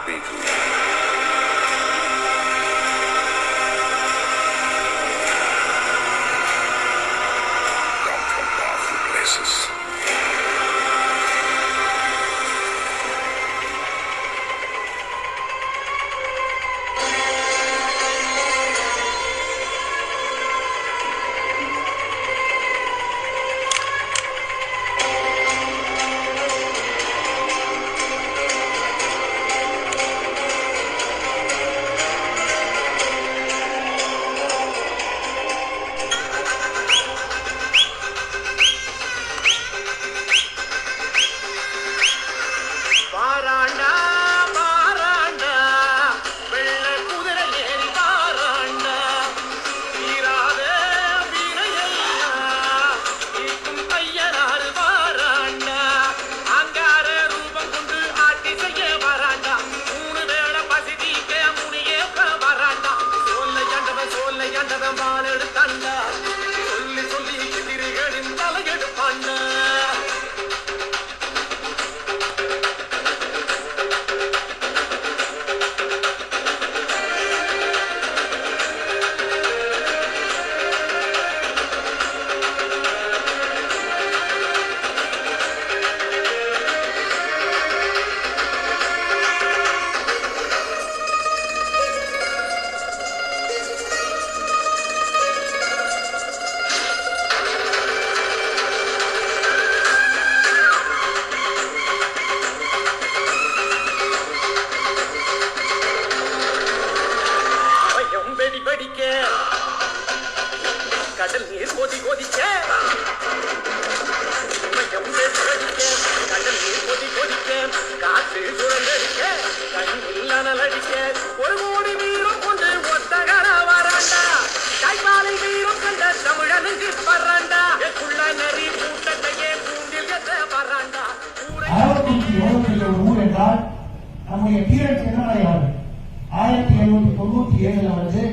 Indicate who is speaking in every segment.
Speaker 1: beetle. Come from powerful places. கடல் நீர் கொதி கொதிக்க கடல் நீர் கொதி கொதிக்க காற்று சுழந்தடிக்க கண்ணில் அனலடிக்க ஒரு கோடி வீரம் கொண்டு ஒத்தகர வராண்டா கைகாலை வீரம் கண்ட தமிழனுக்கு பறாண்டா குள்ள நரி கூட்டத்தையே கூண்டில் எத்த பறாண்டா
Speaker 2: ஊர் என்றால் நம்முடைய தீரன் சின்னமலையார் 1797 வந்து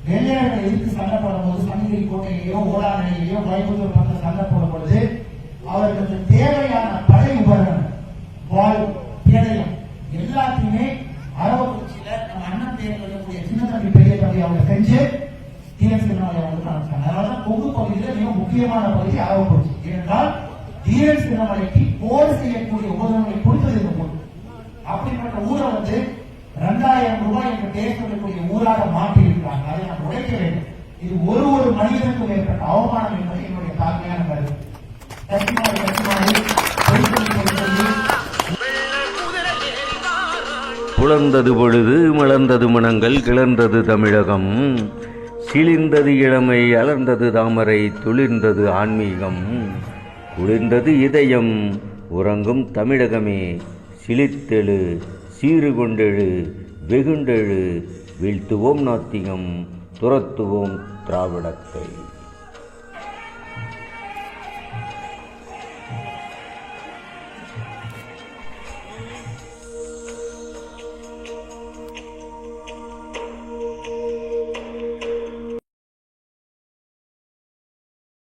Speaker 2: வெள்ளையர்கள் எதிர்த்து சண்டை போடும் போது சங்ககிரி கோட்டையிலேயோ ஓடாநிலையிலேயோ கோயம்புத்தூர் பக்கம் சண்டை போடும் பொழுது அவர்களுக்கு தேவையான படை உபகரணம் வால் கேடயம் எல்லாத்தையுமே அரவக்குறிச்சியில நம்ம அண்ணன் தேர்தல் இருக்கக்கூடிய சின்ன தம்பி பெரிய தம்பி அவங்க செஞ்சு தீரன் சின்னமலை வந்து காமிச்சாங்க. அதனாலதான் கொங்கு பகுதியில மிக முக்கியமான பகுதி அரவக்குறிச்சி. ஏனென்றால் தீரன் சின்னமலைக்கு போர் செய்யக்கூடிய உபகரணங்களை கொடுத்தது இந்த ஊர். அப்படிப்பட்ட ஊரை வந்து 2000 ரூபாய் என்று பேசக்கூடிய ஊராக மாற்றி இருக்கிறாங்க. அதை நாம் உடைக்க வேண்டும். இது ஒரு மனிதனுக்கும் ஏற்பட்ட அவமானம் என்பது என்னுடைய தாழ்மையான கருத்து.
Speaker 3: புலர்ந்தது பொழுது மலர்ந்தது மனங்கள் கிளர்ந்தது தமிழகம் சிலிர்ந்தது இளமை அலர்ந்தது தாமரை துளிர்ந்தது ஆன்மீகம் குளிர்ந்தது இதயம் உறங்கும் தமிழகமே சிலித்தெழு சீறு கொண்டெழு வெகுண்டெழு வீழ்த்துவோம் நாத்திகம் துரத்துவோம் திராவிடத்தை.